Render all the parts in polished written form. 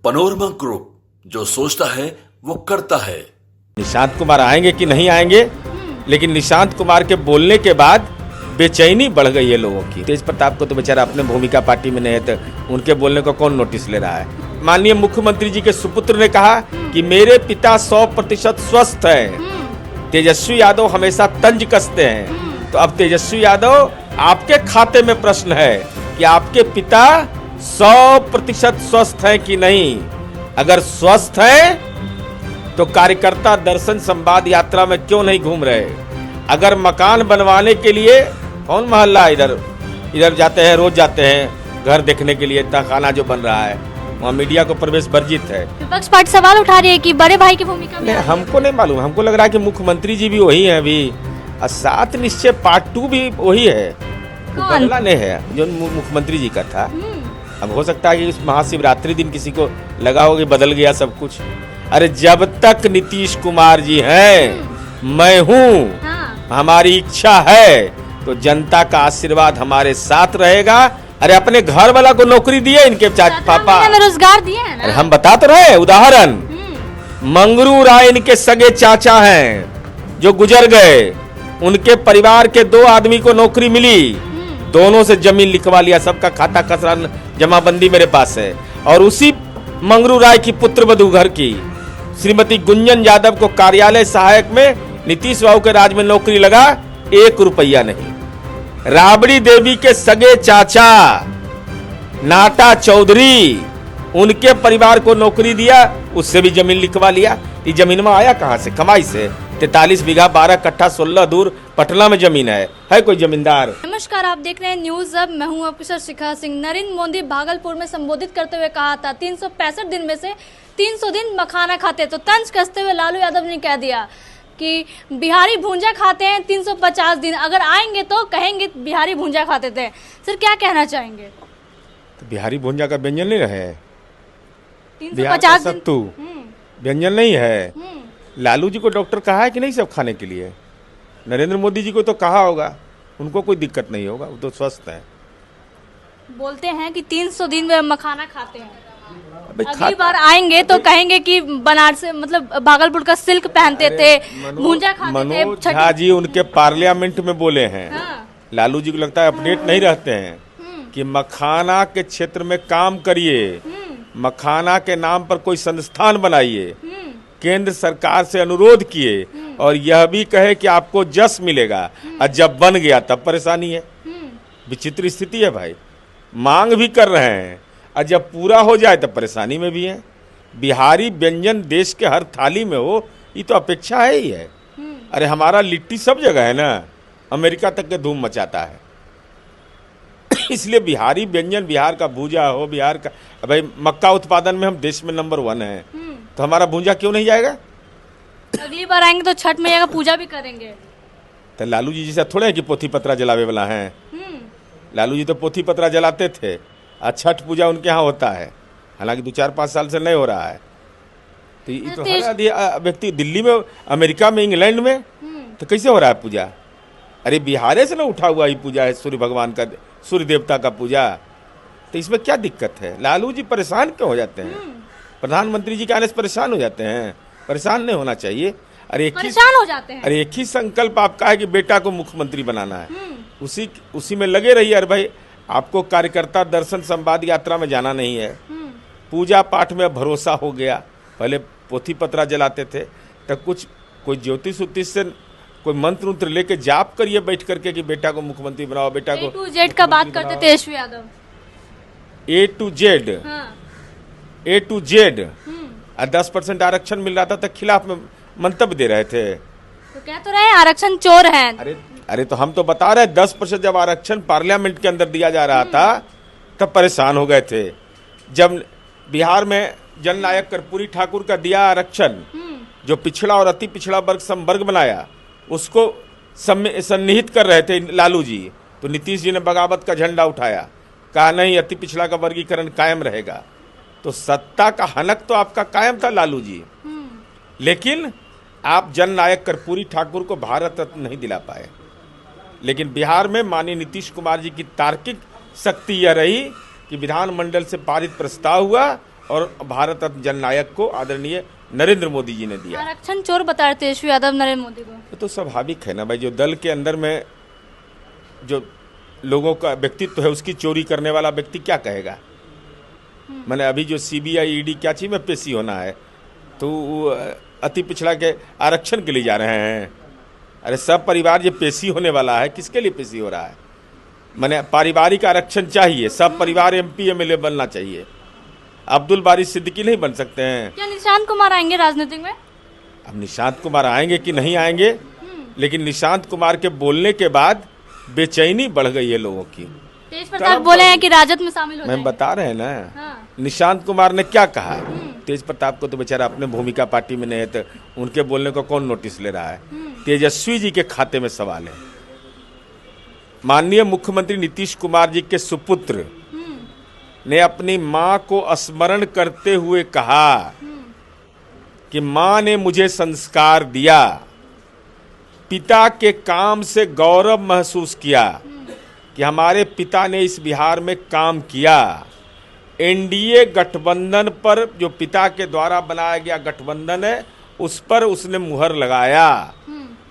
Panorama group, जो सोचता है वो करता है। निशांत कुमार आएंगे कि नहीं आएंगे, लेकिन निशांत कुमार के बोलने के बाद बेचैनी बढ़ गई है लोगों की। तेज प्रताप को तो बेचारा अपने भूमिका पार्टी में नहीं है, तो उनके बोलने को कौन नोटिस ले रहा है। माननीय मुख्यमंत्री जी के सुपुत्र ने कहा कि मेरे पिता 100% स्वस्थ हैं। तेजस्वी यादव हमेशा तंज कसते हैं, तो अब तेजस्वी यादव आपके खाते में प्रश्न है कि आपके पिता 100% स्वस्थ हैं कि नहीं। अगर स्वस्थ हैं तो कार्यकर्ता दर्शन संवाद यात्रा में क्यों नहीं घूम रहे। अगर मकान बनवाने के लिए कौन मोहल्ला इधर जाते हैं, रोज जाते हैं घर देखने के लिए, तहखाना जो बन रहा है वहाँ मीडिया को प्रवेश वर्जित है। विपक्ष पार्टी सवाल उठा रही है कि बड़े भाई की भूमिका में। हमको नहीं मालूम, हमको लग रहा है कि मुख्यमंत्री जी भी वही है अभी, और 7 निश्चय पार्ट 2 भी वही है, बदला नहीं है जो मुख्यमंत्री जी का था। अब हो सकता है कि इस महाशिवरात्रि दिन किसी को लगा हो कि बदल गया सब कुछ। अरे जब तक नीतीश कुमार जी हैं, मैं हूँ, हमारी इच्छा है, तो जनता का आशीर्वाद हमारे साथ रहेगा। अरे अपने घर वाला को नौकरी दिए इनके पापा, रोजगार दिए हैं ना? अरे हम बता तो रहे उदाहरण। मंगरू राय इनके सगे चाचा हैं जो गुजर गए, उनके परिवार के 2 आदमी को नौकरी मिली, दोनों से जमीन लिखवा लिया, सबका खाता खसरा जमाबंदी मेरे पास है। और उसी मंगरू राय की पुत्रवधू घर की श्रीमती गुंजन यादव को कार्यालय सहायक में नीतीश बाबू के राज में नौकरी लगा, 1 रुपया नहीं। राबड़ी देवी के सगे चाचा नाटा चौधरी, उनके परिवार को नौकरी दिया, उससे भी जमीन लिखवा लिया। ये जमीन में आया कहां से? कमाई से। 43 बीघा 12 कट्ठा 16 दूर पटना में जमीन है कोई जमींदार? नमस्कार, आप देख रहे हैं न्यूज अब। मैं हूं ऑफिसर शिखा सिंह। नरेंद्र मोदी भागलपुर में संबोधित करते हुए कहा था 365 दिन में से 300 दिन मखाना खाते, तो तंज कसते हुए लालू यादव ने कह दिया कि बिहारी भूंजा खाते हैं 350 दिन, अगर आएंगे तो कहेंगे बिहारी भूंजा खाते थे। सर क्या कहना चाहेंगे? तो बिहारी भूंजा का व्यंजन नहीं रहे, 350 सत्तू व्यंजन नहीं है। लालू जी को डॉक्टर कहा है कि नहीं सब खाने के लिए? नरेंद्र मोदी जी को तो कहा होगा, उनको कोई दिक्कत नहीं होगा, वो तो स्वस्थ है। बोलते हैं कि 300 दिन में मखाना खाते हैं, अगली बार आएंगे तो कहेंगे कि बनारस मतलब भागलपुर का सिल्क पहनते थे, भूंजा खाते थे। मनोज झा जी उनके पार्लियामेंट में बोले हैं। लालू जी को लगता है अपडेट नहीं रहते हैं कि मखाना के क्षेत्र में काम करिए, मखाना के नाम पर कोई संस्थान बनाइए, केंद्र सरकार से अनुरोध किए, और यह भी कहे कि आपको जस मिलेगा, और जब बन गया तब परेशानी है। विचित्र स्थिति है भाई, मांग भी कर रहे हैं और जब पूरा हो जाए तब परेशानी में भी है। बिहारी व्यंजन देश के हर थाली में हो, ये तो अपेक्षा है ही है। अरे हमारा लिट्टी सब जगह है ना, अमेरिका तक के धूम मचाता है। इसलिए बिहारी व्यंजन, बिहार का भूजा हो, बिहार का भाई मक्का उत्पादन में हम देश में नंबर 1 है, तो हमारा भूजा क्यों नहीं जाएगा? अगली बार आएंगे तो छठ मैया का पूजा भी करेंगे। तो लालू जी जैसा थोड़े है कि पोथी पत्रा जलावे वाला है। लालू जी तो पोथी पत्रा जलाते थे, और छठ पूजा उनके यहाँ होता है, हालांकि 2-4-5 साल से नहीं हो रहा है। तो ये तो हरा दिया व्यक्ति दिल्ली में, अमेरिका में, इंग्लैंड में, तो कैसे हो रहा है पूजा? अरे बिहारे से ना उठा हुआ ही पूजा है, सूर्य भगवान का, सूर्य देवता का पूजा, तो इसमें क्या दिक्कत है? लालू जी परेशान क्यों हो जाते हैं? प्रधानमंत्री जी के आने से परेशान हो जाते हैं? परेशान नहीं होना चाहिए। अरे परेशान हो जाते हैं। अरे एक ही संकल्प आपका है कि बेटा को मुख्यमंत्री बनाना है, उसी में लगे रहिए। अरे भाई आपको कार्यकर्ता दर्शन संवाद यात्रा में जाना नहीं है, पूजा पाठ में भरोसा हो गया। पहले पोथी पत्रा जलाते थे, तब कोई ज्योतिष उतिष से कोई मंत्र उंत्र लेके जाप करिए बैठ करके कि बेटा को मुख्यमंत्री बनाओ, बेटा को। A to Z का बात करते थे Tejashwi Yadav, A to Z, और 10% आरक्षण मिल रहा था तो खिलाफ में मंतव्य दे रहे थे। तो कह तो रहे आरक्षण चोर है। अरे तो हम तो बता रहे 10% जब आरक्षण पार्लियामेंट के अंदर दिया जा रहा था तब परेशान हो गए थे। जब बिहार में जननायक कर्पूरी ठाकुर का दिया आरक्षण, जो पिछड़ा और अति पिछड़ा वर्ग समवर्ग बनाया, उसको सन्निहित कर रहे थे लालू जी, तो नीतीश जी ने बगावत का झंडा उठाया, कहा नहीं अति पिछड़ा का वर्गीकरण कायम रहेगा। तो सत्ता का हनक तो आपका कायम था लालू जी, लेकिन आप जननायक कर्पूरी ठाकुर को भारत रत्न नहीं दिला पाए। लेकिन बिहार में माननीय नीतीश कुमार जी की तार्किक शक्ति यह रही कि विधानमंडल से पारित प्रस्ताव हुआ और भारत रत्न जननायक को आदरणीय नरेंद्र मोदी जी ने दिया। आरक्षण चोर बता रहे तेजस्वी यादव नरेंद्र मोदी को। तो स्वाभाविक है ना भाई, जो दल के अंदर में जो लोगों का व्यक्तित्व है उसकी चोरी करने वाला व्यक्ति क्या कहेगा। मैंने अभी जो सीबीआई ईडी क्या चीज में पेशी होना है, तो अति पिछड़ा के आरक्षण के लिए जा रहे हैं। अरे सब परिवार ये पेशी होने वाला है, किसके लिए पेशी हो रहा है। मैंने पारिवारिक आरक्षण चाहिए, सब परिवार एमपी एमएलए बनना चाहिए। अब्दुल बारी सिद्दीकी नहीं बन सकते हैं। क्या निशांत कुमार आएंगे राजनीति में? अब निशांत कुमार आएंगे कि नहीं आएंगे, लेकिन निशांत कुमार के बोलने के बाद बेचैनी बढ़ गई है लोगों की। तेज प्रताप बोले हैं कि राजद में शामिल हो मैं बता रहे हैं ना। हाँ। निशांत कुमार ने क्या कहा। तेज प्रताप को तो बेचारा अपने भूमिका पार्टी में नहीं है, तो उनके बोलने को कौन नोटिस ले रहा है। तेजस्वी जी के खाते में सवाल है। माननीय मुख्यमंत्री नीतीश कुमार जी के सुपुत्र ने अपनी मां को स्मरण करते हुए कहा कि मां ने मुझे संस्कार दिया, पिता के काम से गौरव महसूस किया कि हमारे पिता ने इस बिहार में काम किया। एनडीए गठबंधन पर, जो पिता के द्वारा बनाया गया गठबंधन है, उस पर उसने मुहर लगाया।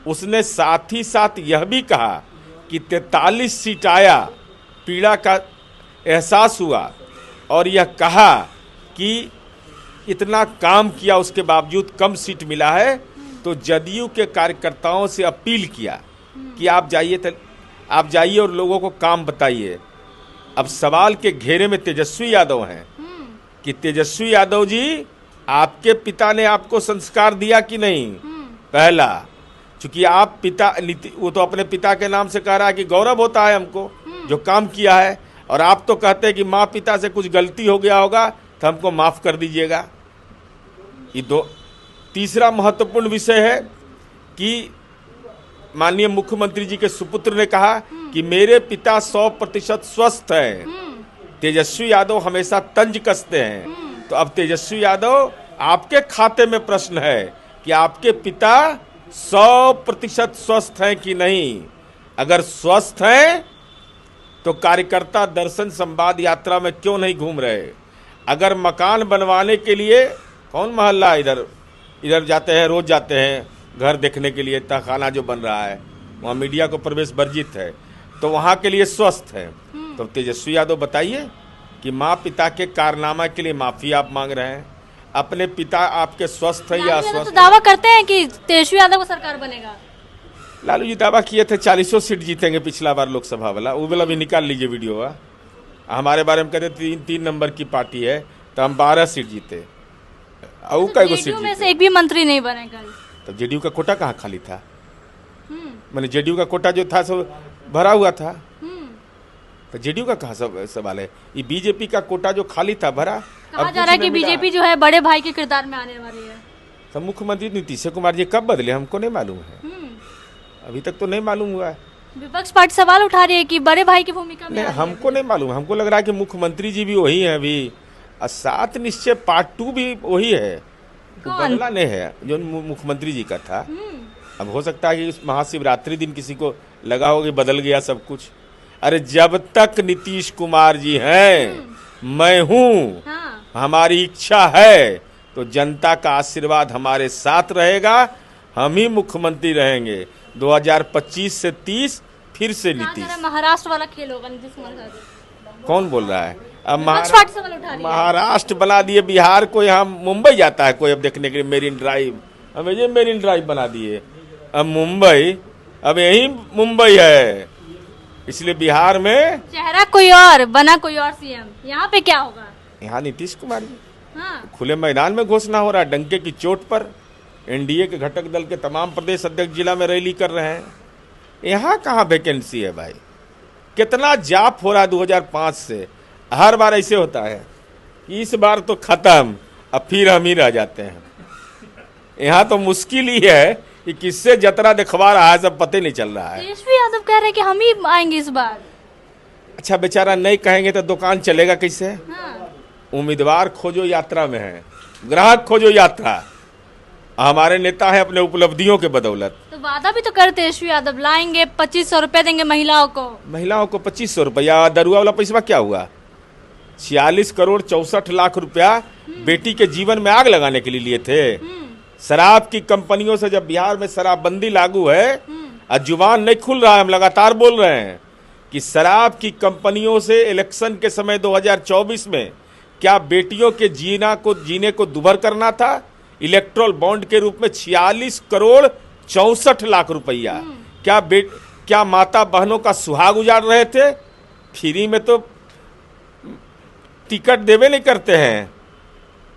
उसने साथ ही साथ यह भी कहा कि 43 सीट आया, पीड़ा का एहसास हुआ, और यह कहा कि इतना काम किया उसके बावजूद कम सीट मिला है, तो जदयू के कार्यकर्ताओं से अपील किया कि आप जाइए और लोगों को काम बताइए। अब सवाल के घेरे में तेजस्वी यादव हैं कि तेजस्वी यादव जी, आपके पिता ने आपको संस्कार दिया कि नहीं। पहला, चूंकि आप वो तो अपने पिता के नाम से कह रहा है कि गौरव होता है हमको जो काम किया है, और आप तो कहते हैं कि माँ पिता से कुछ गलती हो गया होगा तो हमको माफ कर दीजिएगा। ये तीसरा महत्वपूर्ण विषय है कि माननीय मुख्यमंत्री जी के सुपुत्र ने कहा कि मेरे पिता 100% स्वस्थ हैं। तेजस्वी यादव हमेशा तंज कसते हैं। तो अब तेजस्वी यादव, आपके खाते में प्रश्न है कि आपके पिता 100% स्वस्थ हैं कि नहीं। अगर स्वस्थ हैं तो कार्यकर्ता दर्शन संवाद यात्रा में क्यों नहीं घूम रहे। अगर मकान बनवाने के लिए, कौन मोहल्ला इधर जाते हैं, रोज जाते हैं घर देखने के लिए, तहखाना जो बन रहा है वहाँ मीडिया को प्रवेश वर्जित है, तो वहाँ के लिए स्वस्थ है। तो तेजस्वी यादव बताइए कि माँ पिता के कारनामा के लिए माफी आप मांग रहे हैं, अपने पिता आपके स्वस्थ है या अस्वस्थ। तो दावा करते हैं कि तेजस्वी यादव को सरकार बनेगा। लालू जी दावा किए थे 40 सीट जीतेंगे पिछला बार लोकसभा वाला, वो वाला भी निकाल लीजिए वीडियो। हमारे बारे में कहते 3 नंबर की पार्टी है, तो हम 12 सीट जीते। तो जेडीयू में से एक भी मंत्री नहीं बने कल। तो जेडीयू का कोटा कहाँ खाली था। मैंने जेडीयू का कोटा जो था सब भरा हुआ था। तो जेडीयू का कहाँ सवाल है। ये बीजेपी का कोटा जो खाली था भरा। कहा जा रहा है कि बीजेपी जो है बड़े भाई के किरदार में आने वाली है। तो मुख्यमंत्री नीतीश कुमार जी कब बदले हमको नहीं मालूम है, अभी तक तो नहीं मालूम हुआ है। विपक्ष पार्टी सवाल उठा रही है कि बड़े भाई की भूमिका में। हमको नहीं मालूम, हमको लग रहा है कि मुख्यमंत्री जी भी वही है अभी, और 7 निश्चय पार्ट 2 भी वही है, बदला नहीं है जो मुख्यमंत्री जी का था। अब हो सकता है कि इस महाशिवरात्रि दिन किसी को लगा हो कि बदल गया सब कुछ। अरे जब तक नीतीश कुमार जी हैं, मैं हूँ, हमारी इच्छा है, तो जनता का आशीर्वाद हमारे साथ रहेगा, हम ही मुख्यमंत्री रहेंगे। 2025 से 30 फिर से नीतीश। महाराष्ट्र वाला खेल होगा नीतीश कुमार। कौन बोल रहा है। अब महाराष्ट्र बना दिए बिहार को, यहाँ मुंबई जाता है कोई अब देखने के लिए मेरीन ड्राइव, हमें ये मेरीन ड्राइव बना दिए। अब मुंबई, अब यही मुंबई है, इसलिए बिहार में चेहरा कोई और बना, कोई और सीएम। यहाँ पे क्या होगा। यहाँ नीतीश कुमार जी खुले मैदान में घोषणा हो रहा है, डंके की चोट पर। एनडीए के घटक दल के तमाम प्रदेश अध्यक्ष जिला में रैली कर रहे हैं। यहाँ कहाँ वैकेंसी है भाई। कितना जाप हो रहा है 2005 से। हर बार ऐसे होता है, इस बार तो खत्म, अब फिर हम ही रह जाते हैं। यहाँ तो मुश्किल ही है कि किससे जतरा दिखवा रहा है, सब पता नहीं चल रहा है। तेजस्वी यादव कह रहे हैं कि हम ही आएंगे इस बार। अच्छा बेचारा नहीं कहेंगे तो दुकान चलेगा कैसे। उम्मीदवार खोजो यात्रा में है, ग्राहक खोजो यात्रा। हमारे नेता है अपने उपलब्धियों के बदौलत। तो वादा भी तो कर तेजस्वी यादव लाएंगे, 2500 रुपए देंगे महिलाओं को। महिलाओं को 2500 रुपया। दरुआ वाला पैसा क्या हुआ। 46 करोड़ 64 लाख रुपया बेटी के जीवन में आग लगाने के लिए लिए थे। शराब की कंपनियों से जब बिहार में शराबबंदी लागू है, और जुबान नहीं खुल रहा है, हम लगातार बोल रहे हैं कि शराब की कंपनियों से इलेक्शन के समय 2024 में क्या बेटियों के जीने को दुभर करना था? इलेक्ट्रल बॉन्ड के रूप में 46 करोड़ 64 लाख रुपया। क्या माता बहनों का सुहाग उजाड़ रहे थे? फ्री में तो टिकट देवे नहीं करते हैं,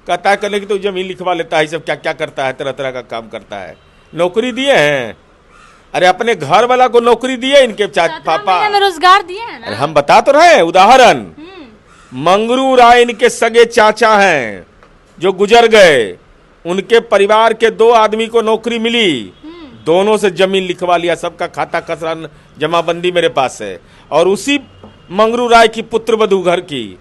कहता है करने की तो जमीन लिखवा लेता है, सब क्या क्या करता है, तरह तरह का काम करता है। नौकरी दिए हैं, अरे अपने घर वाला को नौकरी दिए इनके पापा में रोजगार दिए हैं ना। अरे हम बता तो रहे हैं उदाहरण। मंगरू राय इनके सगे चाचा हैं जो गुजर गए, उनके परिवार के 2 आदमी को नौकरी मिली, दोनों से जमीन लिखवा लिया, सबका खाता खसरा जमाबंदी मेरे पास है। और उसी मंगरू राय की पुत्रवधू घर की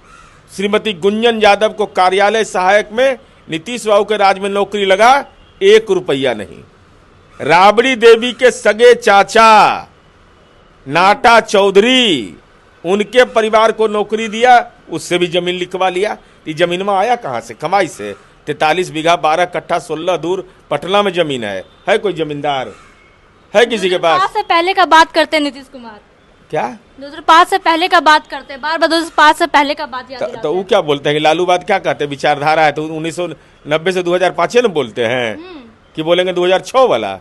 श्रीमती गुंजन यादव को कार्यालय सहायक में नीतीश बाबू के राज में नौकरी लगा, 1 रुपया नहीं। राबड़ी देवी के सगे चाचा नाटा चौधरी, उनके परिवार को नौकरी दिया, उससे भी जमीन लिखवा लिया। ये जमीन में आया कहाँ से? कमाई से। 43 बीघा 12 कट्ठा 16 दूर पटना में जमीन है कोई जमींदार है किसी के पास? 2005 से पहले का बात करते हैं नीतीश कुमार, क्या 2005 से पहले का बात करते हैं, बार बार 2005 से पहले का बात याद दिलाते तो वो हैं। क्या बोलते हैं कि लालू बात क्या कहते हैं? विचारधारा है तो 1990 से 2005 में बोलते हैं कि बोलेंगे 2006 वाला?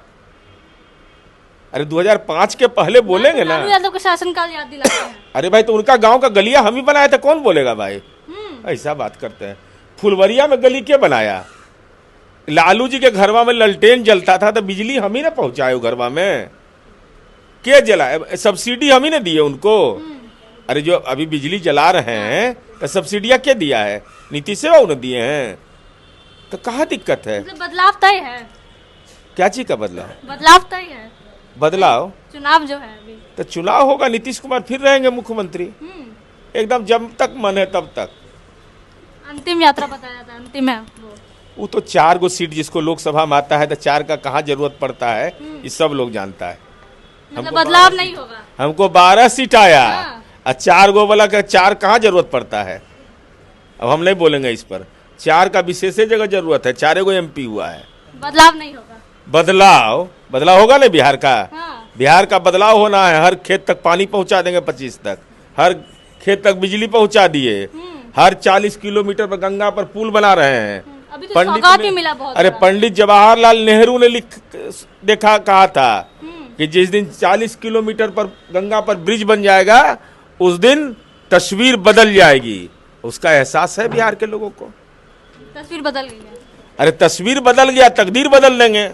अरे 2005 के पहले बोलेंगे ना। लालू यादव का शासनकाल याद दिलाते हैं। अरे भाई तो उनका गांव का गलिया हम ही बनाया था, कौन बोलेगा भाई? ऐसा बात करते हैं। फुलवरिया में गली के बनाया? लालू जी के घरवा में ललटेन जलता था तो बिजली हम ही ना पहुंचाए घरवा में, के जलाए? सब्सिडी हम ही ने दिए उनको। अरे जो अभी बिजली जला रहे हैं तो सब्सिडियां क्या दिया है? नीतीश से ने दिए हैं, तो कहाँ दिक्कत है? मतलब बदलाव तय है। क्या चीज का बदलाव? बदलाव तय है। बदलाव चुनाव जो है अभी, तो चुनाव होगा, नीतीश कुमार फिर रहेंगे मुख्यमंत्री एकदम, जब तक मन है तब तक। अंतिम यात्रा बताया जाता है, अंतिम है वो तो 4 गो सीट जिसको लोकसभा में आता है तो 4 का कहाँ जरूरत पड़ता है, ये सब लोग जानता है। मतलब बदलाव नहीं होगा। हमको 12 सीट आया हाँ। और 4 गो वाला का 4 कहाँ जरूरत पड़ता है? अब हम नहीं बोलेंगे इस पर, 4 का विशेष जगह जरूरत है, 4 गो MP हुआ है। बदलाव नहीं होगा। बदलाव होगा ना बिहार का। हाँ। बिहार का बदलाव होना है, हर खेत तक पानी पहुंचा देंगे 25 तक, हर खेत तक बिजली पहुंचा दिए, हर 40 किलोमीटर पर गंगा पर पुल बना रहे हैं। अभी तो सौगात भी मिला बहुत अरे बड़ा। पंडित जवाहरलाल नेहरू ने कहा था कि जिस दिन 40 किलोमीटर पर गंगा पर ब्रिज बन जाएगा उस दिन तस्वीर बदल जाएगी। उसका एहसास है बिहार के लोगों को। तस्वीर बदल गई है। अरे तस्वीर बदल गया, तकदीर बदल देंगे।